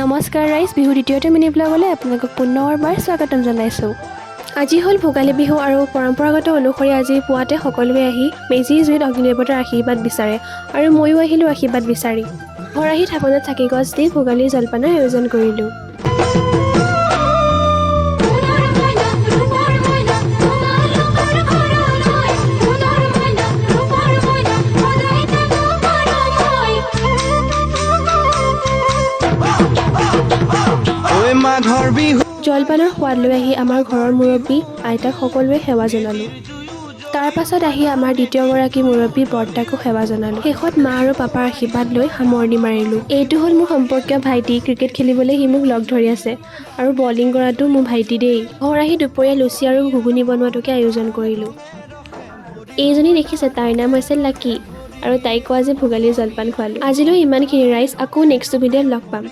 নমস্কাৰ ৰাইজ, বিহু দ্বিতীয়তে মিনি ব্লগলৈ আপোনালোকক পুনৰবাৰ স্বাগতম জনাইছোঁ। আজি হ'ল ভোগালী বিহু আৰু পৰম্পৰাগত অনুসৰি আজি পুৱাতে সকলোৱে আহি মেজি জুইত অগ্নি দেৱতাৰ আশীৰ্বাদ বিচাৰে আৰু ময়ো আহিলোঁ আশীৰ্বাদ বিচাৰি। ঘৰ আহি থাপনাত চাকি গছ দি ভোগালীৰ জলপানৰ আয়োজন কৰিলোঁ। জলপানৰ সোৱাদ লৈ আহি আমাৰ ঘৰৰ মুৰব্বী আইতাক সকলোৱে সেৱা জনালোঁ। তাৰ পাছত আহি আমাৰ দ্বিতীয়গৰাকী মুৰব্বী বৰ্তাকো সেৱা জনালোঁ। শেষত মা আৰু পাপাৰ আশীৰ্বাদ লৈ সামৰণি মাৰিলোঁ। এইটো হ'ল মোৰ সম্পৰ্কীয় ভাইটি। ক্ৰিকেট খেলিবলৈ সি মোক লগ ধৰি আছে আৰু বলিং কৰাটো মোৰ ভাইটি দেই। ঘৰ আহি দুপৰীয়া লুচি আৰু ঘুগুনি বনোৱাটোকে আয়োজন কৰিলোঁ। এইজনী দেখিছে, তাইৰ নাম হৈছে লাকি আৰু তাইকো আজি ভোগালীৰ জলপান খোৱালোঁ। আজিলৈ ইমানখিনি ৰাইজ, আকৌ নেক্সট ভিডিঅ'ত লগ পাম।